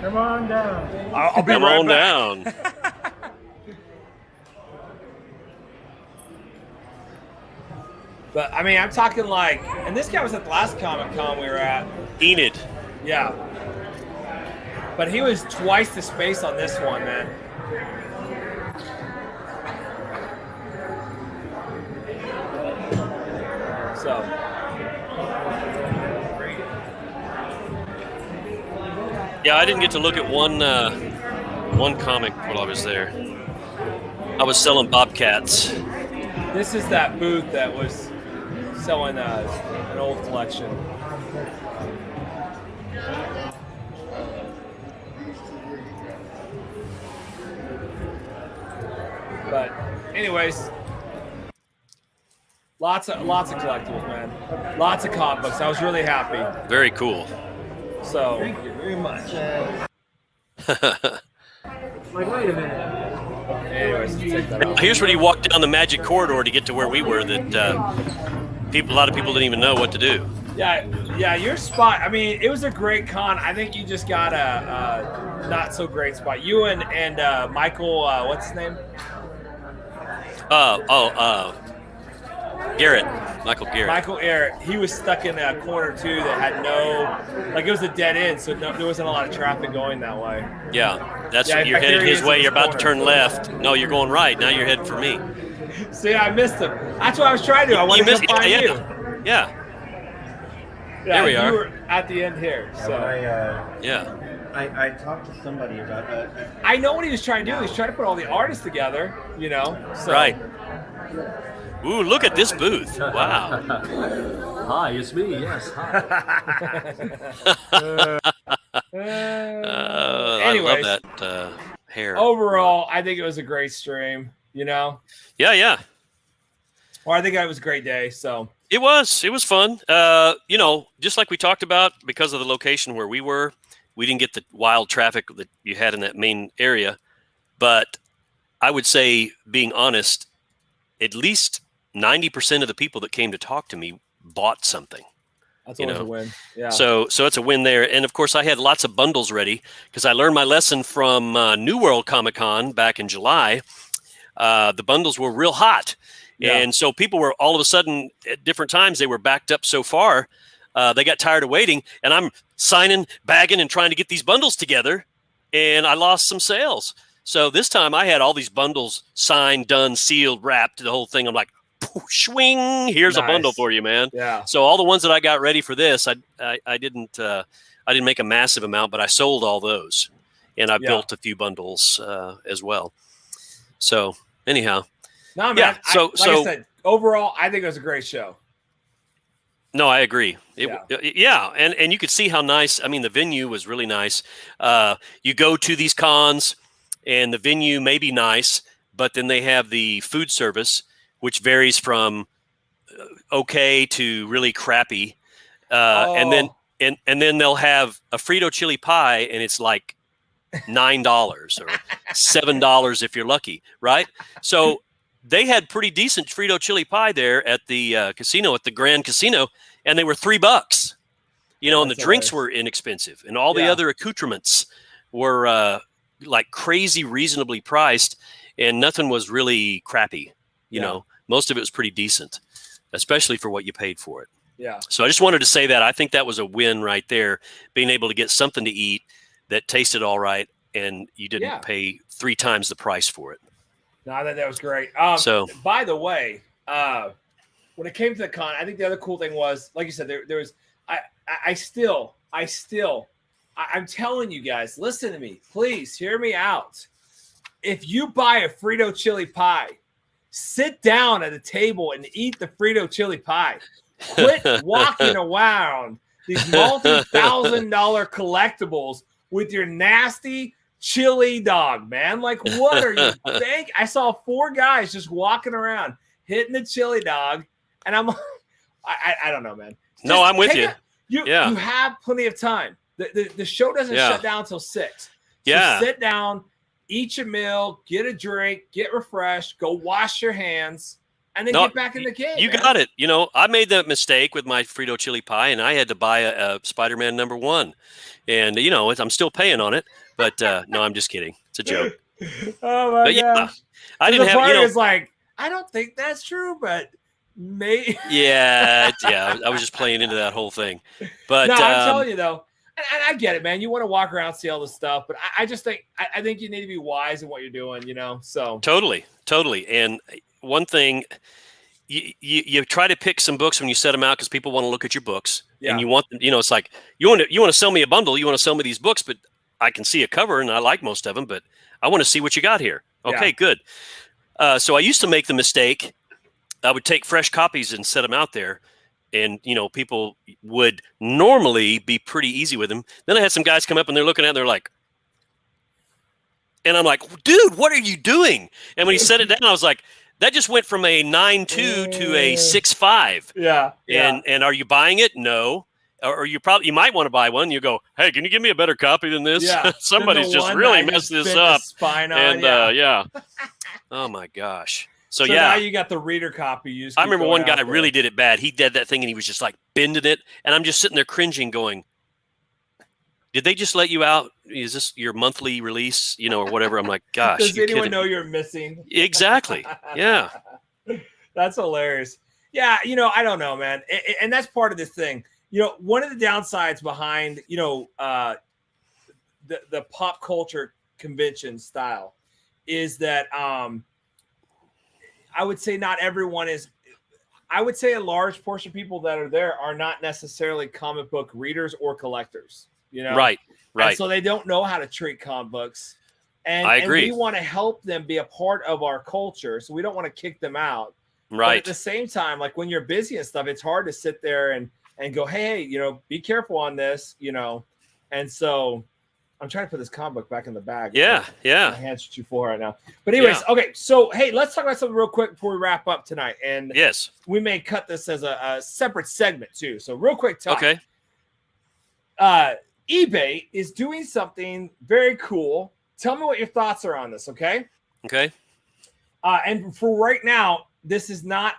[SPEAKER 4] Come on down.
[SPEAKER 3] I'll be
[SPEAKER 2] Come
[SPEAKER 3] right
[SPEAKER 2] on
[SPEAKER 3] back.
[SPEAKER 2] down.
[SPEAKER 1] But I mean, I'm talking like, and this guy was at the last Comic Con we were at.
[SPEAKER 2] Enid.
[SPEAKER 1] Yeah. But he was twice the space on this one, man. So.
[SPEAKER 2] Yeah, I didn't get to look at one comic while I was there. I was selling Bobcats.
[SPEAKER 1] This is that booth that was selling an old collection. But anyways, lots of collectibles, man. Lots of comic books. I was really happy.
[SPEAKER 2] Very cool.
[SPEAKER 1] So
[SPEAKER 4] Thank you very much. Like, wait a minute.
[SPEAKER 1] anyways, let's take that off.
[SPEAKER 2] Here's where you walk down the magic corridor to get to where we were. That a lot of people didn't even know what to do.
[SPEAKER 1] Yeah, your spot. I mean, it was a great con. I think you just got a not so great spot. You and Michael, what's his name?
[SPEAKER 2] Garrett. Michael Garrett.
[SPEAKER 1] Michael Garrett. He was stuck in a corner too that had it was a dead end, so there wasn't a lot of traffic going that way.
[SPEAKER 2] Yeah, that's
[SPEAKER 1] Yeah, in
[SPEAKER 2] you're
[SPEAKER 1] fact,
[SPEAKER 2] headed
[SPEAKER 1] there he
[SPEAKER 2] his
[SPEAKER 1] is
[SPEAKER 2] way.
[SPEAKER 1] in
[SPEAKER 2] You're
[SPEAKER 1] this
[SPEAKER 2] about to turn
[SPEAKER 1] corner.
[SPEAKER 2] left. No, you're going right. Now you're heading for me.
[SPEAKER 1] See, I missed him. That's what I was trying to do. I wanted to come find you.
[SPEAKER 2] Yeah.
[SPEAKER 1] Yeah,
[SPEAKER 2] There we
[SPEAKER 1] you
[SPEAKER 2] are.
[SPEAKER 1] were at the end here.
[SPEAKER 4] When
[SPEAKER 1] So
[SPEAKER 2] Yeah.
[SPEAKER 4] I talked to somebody about
[SPEAKER 1] I know what he was trying to do. He was trying to put all the artists together, So.
[SPEAKER 2] Right. Ooh, look at this booth. Wow.
[SPEAKER 5] Hi, it's me. Yes. Hi.
[SPEAKER 2] I
[SPEAKER 1] Anyways.
[SPEAKER 2] love that hair.
[SPEAKER 1] Overall, I think it was a great stream,
[SPEAKER 2] Yeah.
[SPEAKER 1] Or I think it was a great day. So
[SPEAKER 2] It was fun. Just like we talked about, because of the location where we were, we didn't get the wild traffic that you had in that main area. But I would say, being honest, at least 90% of the people that came to talk to me bought something.
[SPEAKER 1] that's always a win. Yeah.
[SPEAKER 2] So it's a win there. And of course, I had lots of bundles ready because I learned my lesson from New World Comic Con back in July. The bundles were real hot.
[SPEAKER 1] Yeah.
[SPEAKER 2] And so people were all of a sudden at different times, they were backed up so far. They got tired of waiting, and I'm signing, bagging, and trying to get these bundles together. And I lost some sales. So this time I had all these bundles signed, done, sealed, wrapped, the whole thing. I'm like, swing, here's a bundle
[SPEAKER 1] Nice.
[SPEAKER 2] for you, man.
[SPEAKER 1] Yeah.
[SPEAKER 2] So all the ones that I got ready for this, I didn't make a massive amount, but I sold all those, and I built a few bundles as well. So anyhow,
[SPEAKER 1] No, man.
[SPEAKER 2] Yeah, so-
[SPEAKER 1] I said, overall, I think it was a great show.
[SPEAKER 2] no, I agree. And you could see how nice. I mean, the venue was really nice. You go to these cons, and the venue may be nice, but then they have the food service, which varies from okay to really crappy. And then they'll have a Frito chili pie, and it's like $9 or $7 if you're lucky, right? So they had pretty decent Frito chili pie there at the casino, at the Grand Casino, and they were $3. And the drinks were inexpensive, and all the other accoutrements were like crazy reasonably priced, and nothing was really crappy. You know, most of it was pretty decent, especially for what you paid for it.
[SPEAKER 1] Yeah.
[SPEAKER 2] So I just wanted to say that I think that was a win right there, being able to get something to eat that tasted all right and you didn't
[SPEAKER 1] Yeah.
[SPEAKER 2] pay 3 times the price for it.
[SPEAKER 1] No, I thought that was great.
[SPEAKER 2] So-
[SPEAKER 1] by the way, when it came to the con, I think the other cool thing was, like you said, there was. I'm telling you guys, listen to me, please hear me out. If you buy a Frito chili pie, sit down at a table and eat the Frito chili pie. Quit walking around these multi-$1,000 collectibles with your nasty chili dog, man. Like, what are you thinking? I saw 4 guys just walking around hitting the chili dog, and I'm I don't know, man.
[SPEAKER 2] No, I'm with you.
[SPEAKER 1] You have plenty of time. The show doesn't shut down until 6. So
[SPEAKER 2] Yeah.
[SPEAKER 1] sit down, eat your meal, get a drink, get refreshed, go wash your hands, and then get back in the game.
[SPEAKER 2] You got it. I made that mistake with my Frito chili pie, and I had to buy a Spider-Man #1. And, I'm still paying on it. But, no, I'm just kidding. It's a joke.
[SPEAKER 1] Oh, my gosh.
[SPEAKER 2] I didn't have,
[SPEAKER 1] is like, I don't think that's true, but maybe.
[SPEAKER 2] Yeah. I was just playing into that whole thing. But
[SPEAKER 1] no, I'm telling you, though. And I get it, man. You want to walk around, see all this stuff, but I just think I think you need to be wise in what you're doing, So
[SPEAKER 2] Totally. And one thing, you try to pick some books when you set them out because people want to look at your books, and you want, it's like you want to sell me a bundle, you want to sell me these books, but I can see a cover and I like most of them, but I want to see what you got here. Okay, good. So I used to make the mistake. I would take fresh copies and set them out there. And, people would normally be pretty easy with them. Then I had some guys come up and they're looking at it and they're like, and I'm like, dude, what are you doing? And when he set it down, I was like, that just went from a 9.2 to a 6.5.
[SPEAKER 1] Yeah.
[SPEAKER 2] And are you buying it? No. Or you might want to buy one. You go, hey, can you give me a better copy than this?
[SPEAKER 1] Yeah.
[SPEAKER 2] Somebody's just really messed this up.
[SPEAKER 1] And
[SPEAKER 2] Oh my gosh. So
[SPEAKER 1] now you got the reader copy.
[SPEAKER 2] I remember one guy really did it bad. He did that thing and he was just like bending it. And I'm just sitting there cringing going, did they just let you out? Is this your monthly release, or whatever? I'm like, gosh.
[SPEAKER 1] Does anyone know you're missing?
[SPEAKER 2] Exactly. Yeah.
[SPEAKER 1] That's hilarious. Yeah. I don't know, man. And that's part of this thing. One of the downsides behind, the pop culture convention style is that, I would say not everyone is. I would say a large portion of people that are there are not necessarily comic book readers or collectors.
[SPEAKER 2] Right.
[SPEAKER 1] And so they don't know how to treat comic books. And
[SPEAKER 2] I agree.
[SPEAKER 1] And we want to help them be a part of our culture, so we don't want to kick them out.
[SPEAKER 2] Right.
[SPEAKER 1] But at the same time, like when you're busy and stuff, it's hard to sit there and go, hey, be careful on this, And so I'm trying to put this comic book back in the bag.
[SPEAKER 2] Yeah.
[SPEAKER 1] My hands are too full right now. But anyways, okay. So, hey, let's talk about something real quick before we wrap up tonight. And
[SPEAKER 2] yes,
[SPEAKER 1] we may cut this as a separate segment too. So real quick, Tom.
[SPEAKER 2] Okay.
[SPEAKER 1] eBay is doing something very cool. Tell me what your thoughts are on this, okay?
[SPEAKER 2] Okay.
[SPEAKER 1] And for right now, this does not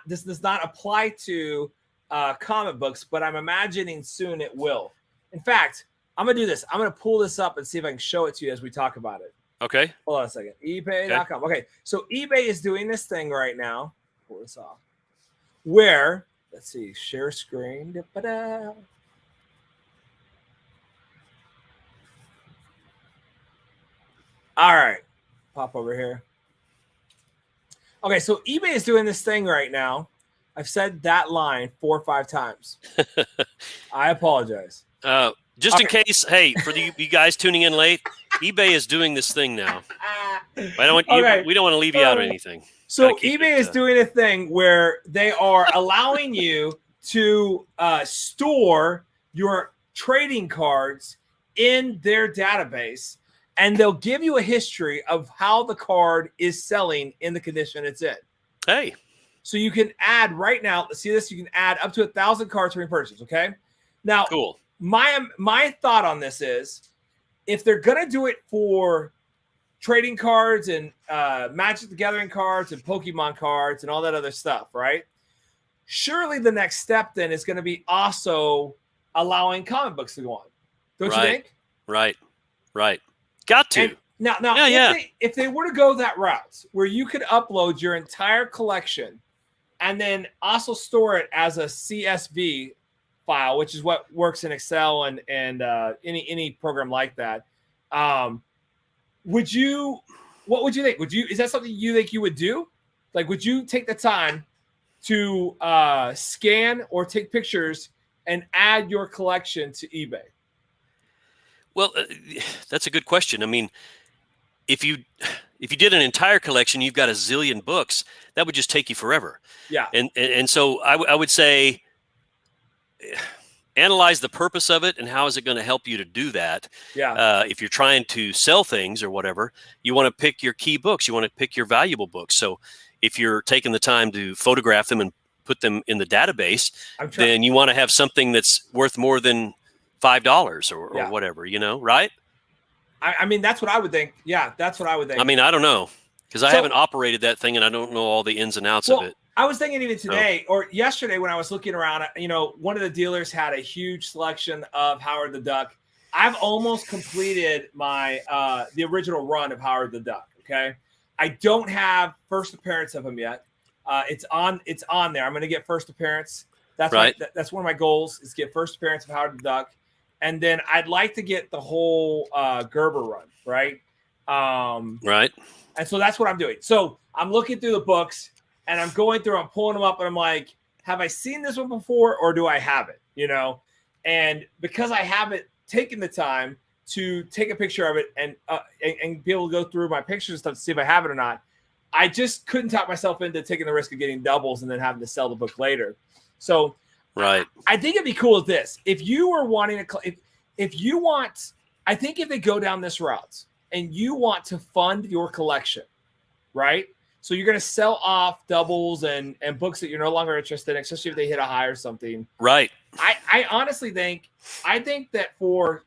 [SPEAKER 1] apply to comic books, but I'm imagining soon it will. In fact, I'm going to do this. I'm going to pull this up and see if I can show it to you as we talk about it.
[SPEAKER 2] Okay.
[SPEAKER 1] Hold on a second. eBay.com. Okay. So eBay is doing this thing right now. Pull this off. Where, let's see, share screen. Da-ba-da. All right. Pop over here. Okay. So eBay is doing this thing right now. I've said that line 4 or 5 times. I apologize.
[SPEAKER 2] Just in case, hey, for you guys tuning in late, eBay is doing this thing now. We don't want to leave you out of anything.
[SPEAKER 1] So eBay is doing a thing where they are allowing you to store your trading cards in their database, and they'll give you a history of how the card is selling in the condition it's in.
[SPEAKER 2] Hey.
[SPEAKER 1] So you can add right now, see this, you can add up to 1,000 cards for repurchase, okay? Now,
[SPEAKER 2] cool.
[SPEAKER 1] My thought on this is, if they're going to do it for trading cards and Magic the Gathering cards and Pokemon cards and all that other stuff, right? Surely the next step then is going to be also allowing comic books to go on. Don't you think?
[SPEAKER 2] Right. Got to.
[SPEAKER 1] And now, if they were to go that route where you could upload your entire collection and then also store it as a CSV file, which is what works in Excel and any program like that. What would you think? Is that something you think you would do? Like, would you take the time to scan or take pictures and add your collection to eBay?
[SPEAKER 2] Well, that's a good question. I mean, if you did an entire collection, you've got a zillion books. That would just take you forever.
[SPEAKER 1] Yeah.
[SPEAKER 2] And so I would say analyze the purpose of it and how is it going to help you to do that.
[SPEAKER 1] Yeah.
[SPEAKER 2] If you're trying to sell things or whatever, you want to pick your key books. You want to pick your valuable books. So if you're taking the time to photograph them and put them in the database, then you want to have something that's worth more than $5 or whatever, right?
[SPEAKER 1] I mean, that's what I would think. Yeah, that's what I would think.
[SPEAKER 2] I mean, I don't know because I haven't operated that thing and I don't know all the ins and outs of it.
[SPEAKER 1] I was thinking even today or yesterday when I was looking around, one of the dealers had a huge selection of Howard the Duck. I've almost completed my the original run of Howard the Duck. Okay, I don't have first appearance of him yet. It's on there. I'm going to get first appearance. That's right. That's one of my goals is get first appearance of Howard the Duck. And then I'd like to get the whole Gerber run, right?
[SPEAKER 2] Right.
[SPEAKER 1] And so that's what I'm doing. So I'm looking through the books and I'm going through, I'm pulling them up and I'm like, have I seen this one before or do I have it? And because I haven't taken the time to take a picture of it and be able to go through my pictures and stuff to see if I have it or not, I just couldn't talk myself into taking the risk of getting doubles and then having to sell the book later. So
[SPEAKER 2] right.
[SPEAKER 1] I think it'd be cool with this. If you were wanting to, if you want, I think if they go down this route and you want to fund your collection, right? So you're going to sell off doubles and books that you're no longer interested in, especially if they hit a high or something.
[SPEAKER 2] Right.
[SPEAKER 1] I honestly think that for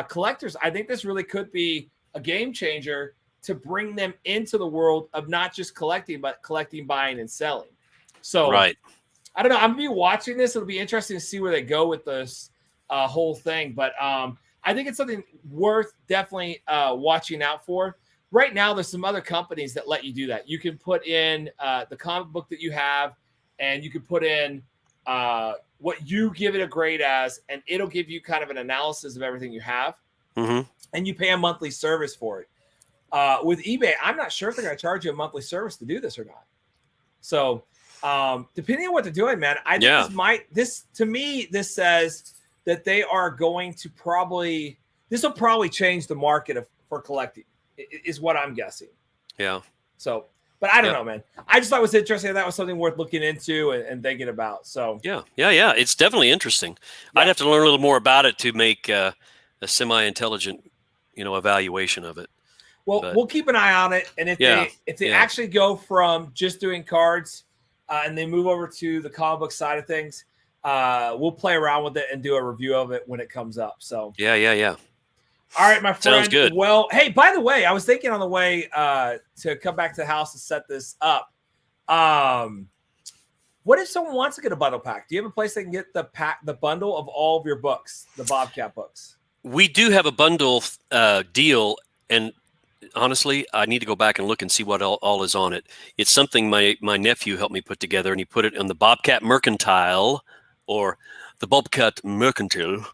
[SPEAKER 1] collectors, I think this really could be a game changer to bring them into the world of not just collecting, but collecting, buying, and selling. So
[SPEAKER 2] right.
[SPEAKER 1] I don't know. I'm going to be watching this. It'll be interesting to see where they go with this whole thing. But I think it's something worth definitely watching out for. Right now, there's some other companies that let you do that. You can put in the comic book that you have, and you can put in what you give it a grade as, and it'll give you kind of an analysis of everything you have.
[SPEAKER 2] Mm-hmm.
[SPEAKER 1] And you pay a monthly service for it. With eBay, I'm not sure if they're going to charge you a monthly service to do this or not. So depending on what they're doing, man, I think this says that they are going to this will probably change the market for collecting is what I'm guessing.
[SPEAKER 2] Yeah.
[SPEAKER 1] So, but I don't know, man. I just thought it was interesting. That was something worth looking into and thinking about. So
[SPEAKER 2] yeah. It's definitely interesting. Yeah. I'd have to learn a little more about it to make a semi-intelligent, evaluation of it.
[SPEAKER 1] Well, we'll keep an eye on it. And if they actually go from just doing cards and they move over to the comic book side of things, we'll play around with it and do a review of it when it comes up. So
[SPEAKER 2] yeah.
[SPEAKER 1] All right, my friend.
[SPEAKER 2] Sounds good.
[SPEAKER 1] Well, hey, by the way, I was thinking on the way to come back to the house to set this up. What if someone wants to get a bundle pack? Do you have a place they can get the bundle of all of your books, the Bobcat books?
[SPEAKER 2] We do have a bundle deal, and honestly, I need to go back and look and see what all is on it. It's something my nephew helped me put together, and he put it on the Bobcat Mercantile, or the Bobcat Mercantile,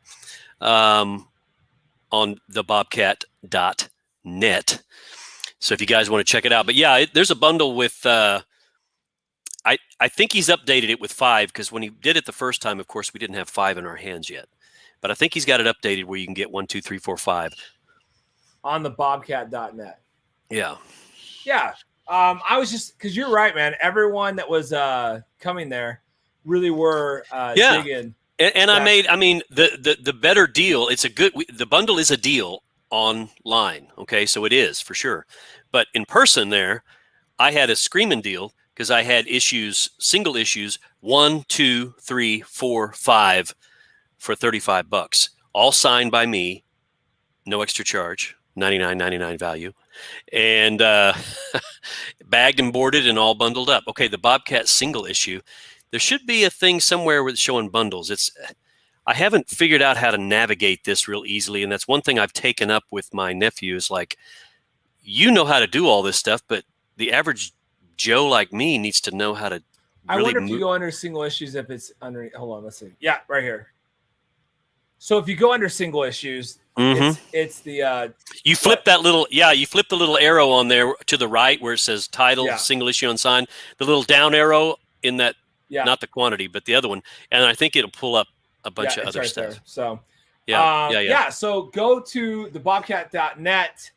[SPEAKER 2] on the bobcat.net. So if you guys want to check it out. But yeah, there's a bundle with, I think he's updated it with 5, because when he did it the first time, of course, we didn't have 5 in our hands yet. But I think he's got it updated where you can get 1, 2, 3, 4, 5.
[SPEAKER 1] On the bobcat.net.
[SPEAKER 2] Yeah.
[SPEAKER 1] Yeah. I was just, because you're right, man. Everyone that was coming there really were digging.
[SPEAKER 2] And the better deal, the bundle is a deal online. Okay. So it is for sure. But in person there, I had a screaming deal because I had single issues, 1, 2, 3, 4, 5 for $35, all signed by me, no extra charge, $99.99 value, and bagged and boarded and all bundled up. Okay. The Bobcat single issue, there should be a thing somewhere where it's showing bundles. I haven't figured out how to navigate this real easily. And that's one thing I've taken up with my nephew is like, you know how to do all this stuff, but the average Joe like me needs to know how to
[SPEAKER 1] I wonder if you go under single issues, if it's under, hold on, let's see. Yeah, right here. So if you go under single issues,
[SPEAKER 2] Mhm.
[SPEAKER 1] It's the
[SPEAKER 2] You flip that little, you flip the little arrow on there to the right where it says title,
[SPEAKER 1] Yeah.
[SPEAKER 2] single issue unsigned, the little down arrow in that,
[SPEAKER 1] yeah
[SPEAKER 2] not the quantity, but the other one. And I think it'll pull up a bunch of
[SPEAKER 1] it's
[SPEAKER 2] other
[SPEAKER 1] right
[SPEAKER 2] stuff.
[SPEAKER 1] there. So
[SPEAKER 2] Yeah.
[SPEAKER 1] So go to thebobcat.net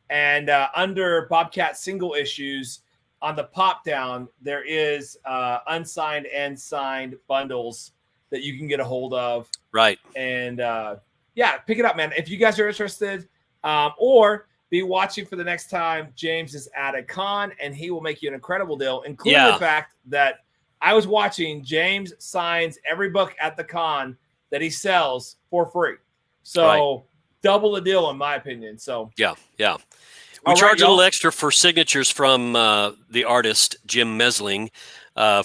[SPEAKER 1] and under Bobcat single issues on the pop down, there is unsigned and signed bundles that you can get a hold of.
[SPEAKER 2] Right.
[SPEAKER 1] And pick it up, man. If you guys are interested, or be watching for the next time James is at a con, and he will make you an incredible deal, including the fact that I was watching James signs every book at the con that he sells for free. So double the deal, in my opinion. So
[SPEAKER 2] yeah. We charge a little extra for signatures from the artist, Jim Mesling,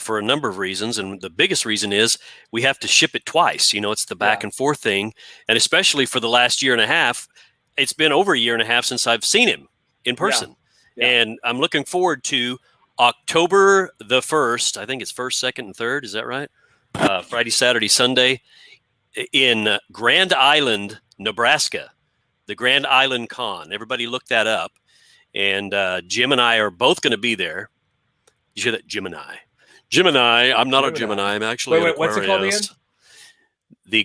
[SPEAKER 2] for a number of reasons. And the biggest reason is we have to ship it twice. It's the back and forth thing. And especially for the last year and a half, it's been over a year and a half since I've seen him in person. Yeah. And I'm looking forward to October the 1st. I think it's 1st, 2nd, and 3rd. Is that right? Friday, Saturday, Sunday in Grand Island, Nebraska, the Grand Island Con. Everybody look that up. And Jim and I are both going to be there. You hear that? Gemini. I'm not a Gemini. I'm actually an Aquarius.
[SPEAKER 1] What's it called again?
[SPEAKER 2] The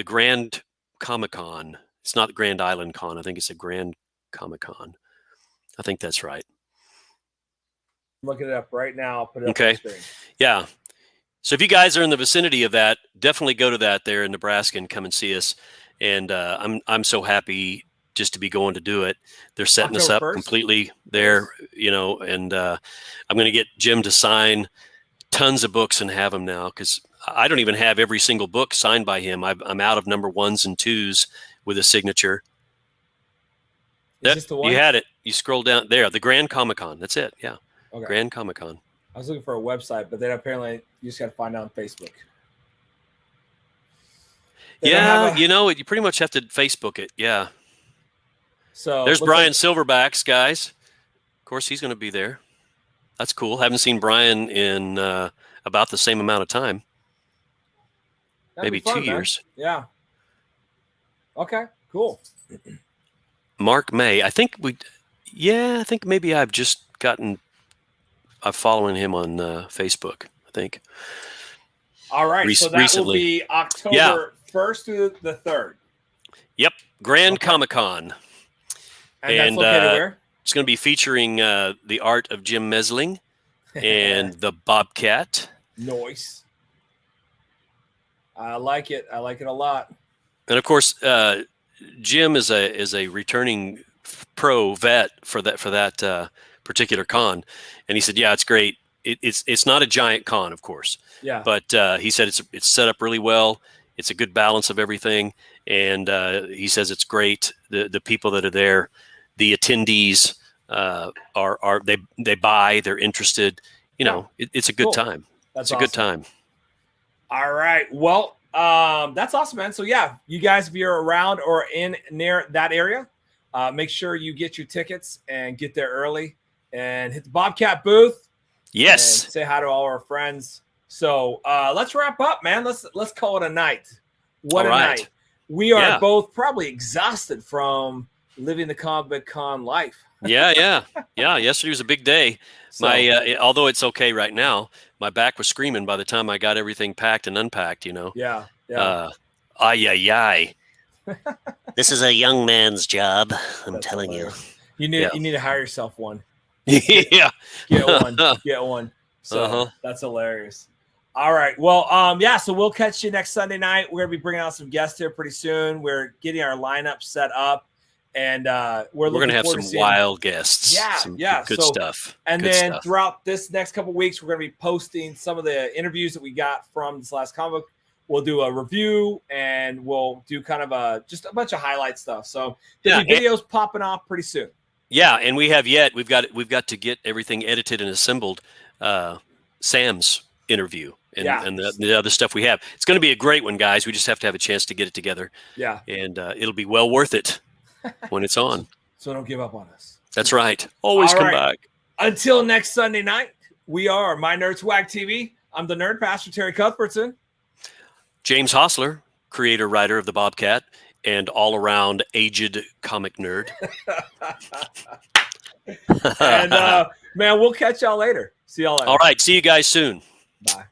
[SPEAKER 2] Grand Comic-Con. It's not the Grand Island Con. I think it's a Grand Comic-Con. I think that's right.
[SPEAKER 1] Looking it up right now. I'll put it up on the screen.
[SPEAKER 2] Yeah. So if you guys are in the vicinity of that, definitely go to that there in Nebraska and come and see us. And I'm so happy just to be going to do it. They're setting us up completely there, and I'm going to get Jim to sign tons of books and have them now, because I don't even have every single book signed by him. I'm out of number 1s and 2s with a signature.
[SPEAKER 1] Is this the one?
[SPEAKER 2] You had it. You scroll down there, the Grand Comic-Con. That's it. Yeah.
[SPEAKER 1] Okay.
[SPEAKER 2] Grand Comic-Con.
[SPEAKER 1] I was looking for a website, but then apparently you just got to find out on Facebook.
[SPEAKER 2] You pretty much have to Facebook it. Yeah.
[SPEAKER 1] So
[SPEAKER 2] there's Brian Silverbacks, guys. Of course, he's going to be there. That's cool. Haven't seen Brian in about the same amount of time. Maybe 2 years.
[SPEAKER 1] Yeah. Okay, cool.
[SPEAKER 2] Mark May. I think maybe I'm following him on Facebook, I think.
[SPEAKER 1] All right. So that
[SPEAKER 2] recently.
[SPEAKER 1] Will be October 1st through the 3rd.
[SPEAKER 2] Yep. Grand Comic-Con.
[SPEAKER 1] And that's located where?
[SPEAKER 2] It's going to be featuring the art of Jim Mesling and the Bobcat.
[SPEAKER 1] Nice. I like it. I like it a lot.
[SPEAKER 2] And of course, Jim is a returning pro vet for that particular con, and he said, "Yeah, it's great. It's not a giant con, of course.
[SPEAKER 1] Yeah.
[SPEAKER 2] But he said it's set up really well. It's a good balance of everything, and he says it's great. The people that are there, the attendees they buy. They're interested. It's a good time. It's a good time.
[SPEAKER 1] All right. Well, that's awesome, man. So yeah, you guys, if you're around or near that area, make sure you get your tickets and get there early and hit the Bobcat booth.
[SPEAKER 2] Yes.
[SPEAKER 1] And say hi to all our friends. So let's wrap up, man. Let's call it a night. What a night. We are both probably exhausted from living the Comic Con life.
[SPEAKER 2] Yeah. Yesterday was a big day. So, although it's okay right now, my back was screaming by the time I got everything packed and unpacked,
[SPEAKER 1] Yeah.
[SPEAKER 2] Ay. This is a young man's job. I'm telling
[SPEAKER 1] hilarious. You need to hire yourself one.
[SPEAKER 2] Yeah.
[SPEAKER 1] Get one. So that's hilarious. All right. Well, so we'll catch you next Sunday night. We're going to be bringing out some guests here pretty soon. We're getting our lineup set up, and we're going
[SPEAKER 2] to have some wild guests.
[SPEAKER 1] Yeah.
[SPEAKER 2] Good stuff.
[SPEAKER 1] And then throughout this next couple of weeks, we're going to be posting some of the interviews that we got from this last comic book. We'll do a review, and we'll do kind of just a bunch of highlight stuff. So there'll be videos popping off pretty soon.
[SPEAKER 2] Yeah, and we've got to get everything edited and assembled. Sam's interview and the other stuff we have. It's going to be a great one, guys. We just have to have a chance to get it together.
[SPEAKER 1] Yeah,
[SPEAKER 2] and it'll be well worth it when it's on.
[SPEAKER 1] So don't give up on us.
[SPEAKER 2] That's right. Always come back.
[SPEAKER 1] Until next Sunday night, we are My Nerd Swag TV. I'm the Nerd Pastor Terry Cuthbertson.
[SPEAKER 2] James Hostler, creator writer of the Bobcat and all around aged comic nerd.
[SPEAKER 1] And man, we'll catch y'all later. See y'all later.
[SPEAKER 2] All right. See you guys soon.
[SPEAKER 1] Bye.